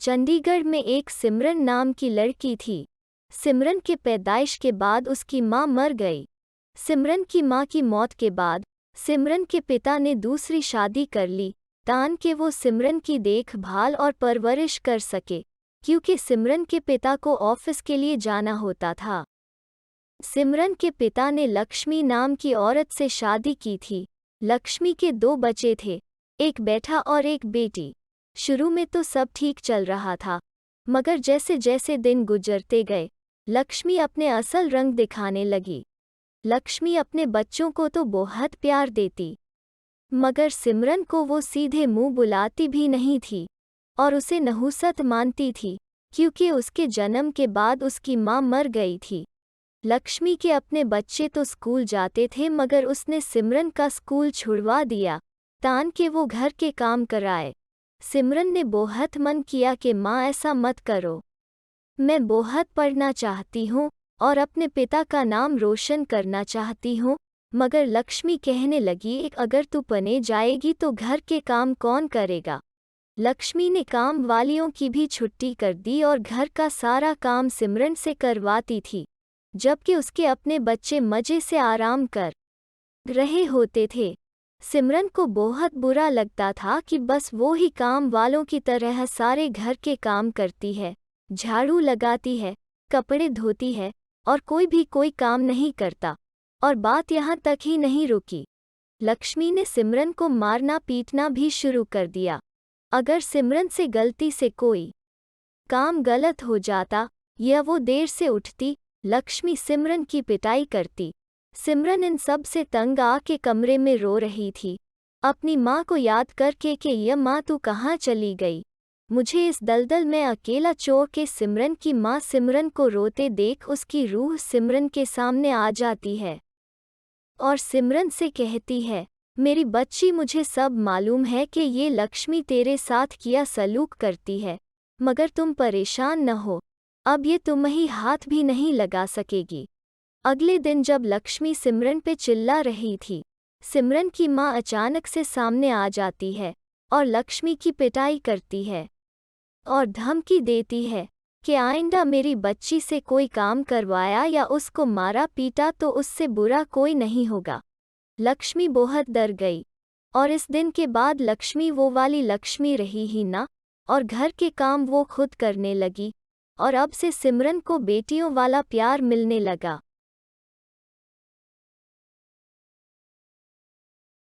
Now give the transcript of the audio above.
चंडीगढ़ में एक सिमरन नाम की लड़की थी। सिमरन के पैदाइश के बाद उसकी माँ मर गई। सिमरन की माँ की मौत के बाद सिमरन के पिता ने दूसरी शादी कर ली ताकि वो सिमरन की देखभाल और परवरिश कर सके, क्योंकि सिमरन के पिता को ऑफिस के लिए जाना होता था। सिमरन के पिता ने लक्ष्मी नाम की औरत से शादी की थी। लक्ष्मी के 2 बच्चे थे, एक बेटा और एक बेटी। शुरू में तो सब ठीक चल रहा था, मगर जैसे जैसे दिन गुजरते गए लक्ष्मी अपने असल रंग दिखाने लगी। लक्ष्मी अपने बच्चों को तो बहुत प्यार देती, मगर सिमरन को वो सीधे मुंह बुलाती भी नहीं थी और उसे नहुसत मानती थी, क्योंकि उसके जन्म के बाद उसकी माँ मर गई थी। लक्ष्मी के अपने बच्चे तो स्कूल जाते थे, मगर उसने सिमरन का स्कूल छुड़वा दिया ताकि वो घर के काम कराए। सिमरन ने बहुत मन किया कि माँ ऐसा मत करो, मैं बहुत पढ़ना चाहती हूँ और अपने पिता का नाम रोशन करना चाहती हूँ। मगर लक्ष्मी कहने लगी, अगर तू पढ़ने जाएगी तो घर के काम कौन करेगा। लक्ष्मी ने काम वालियों की भी छुट्टी कर दी और घर का सारा काम सिमरन से करवाती थी, जबकि उसके अपने बच्चे मजे से आराम कर रहे होते थे। सिमरन को बहुत बुरा लगता था कि बस वो ही काम वालों की तरह सारे घर के काम करती है, झाड़ू लगाती है, कपड़े धोती है और कोई काम नहीं करता। और बात यहाँ तक ही नहीं रुकी, लक्ष्मी ने सिमरन को मारना पीटना भी शुरू कर दिया। अगर सिमरन से गलती से कोई काम गलत हो जाता या वो देर से उठती, लक्ष्मी सिमरन की पिटाई करती। सिमरन इन सब से तंग आके कमरे में रो रही थी, अपनी माँ को याद करके कि ये माँ तू कहाँ चली गई, मुझे इस दलदल में अकेला छोड़ के। सिमरन की माँ सिमरन को रोते देख उसकी रूह सिमरन के सामने आ जाती है और सिमरन से कहती है, मेरी बच्ची, मुझे सब मालूम है कि ये लक्ष्मी तेरे साथ किया सलूक करती है, मगर तुम परेशान न हो, अब ये तुम्हें हाथ भी नहीं लगा सकेगी। अगले दिन जब लक्ष्मी सिमरन पे चिल्ला रही थी, सिमरन की माँ अचानक से सामने आ जाती है और लक्ष्मी की पिटाई करती है और धमकी देती है कि आइंदा मेरी बच्ची से कोई काम करवाया या उसको मारा पीटा तो उससे बुरा कोई नहीं होगा। लक्ष्मी बहुत डर गई और इस दिन के बाद लक्ष्मी वो वाली लक्ष्मी रही ही ना, और घर के काम वो खुद करने लगी और अब से सिमरन को बेटियों वाला प्यार मिलने लगा।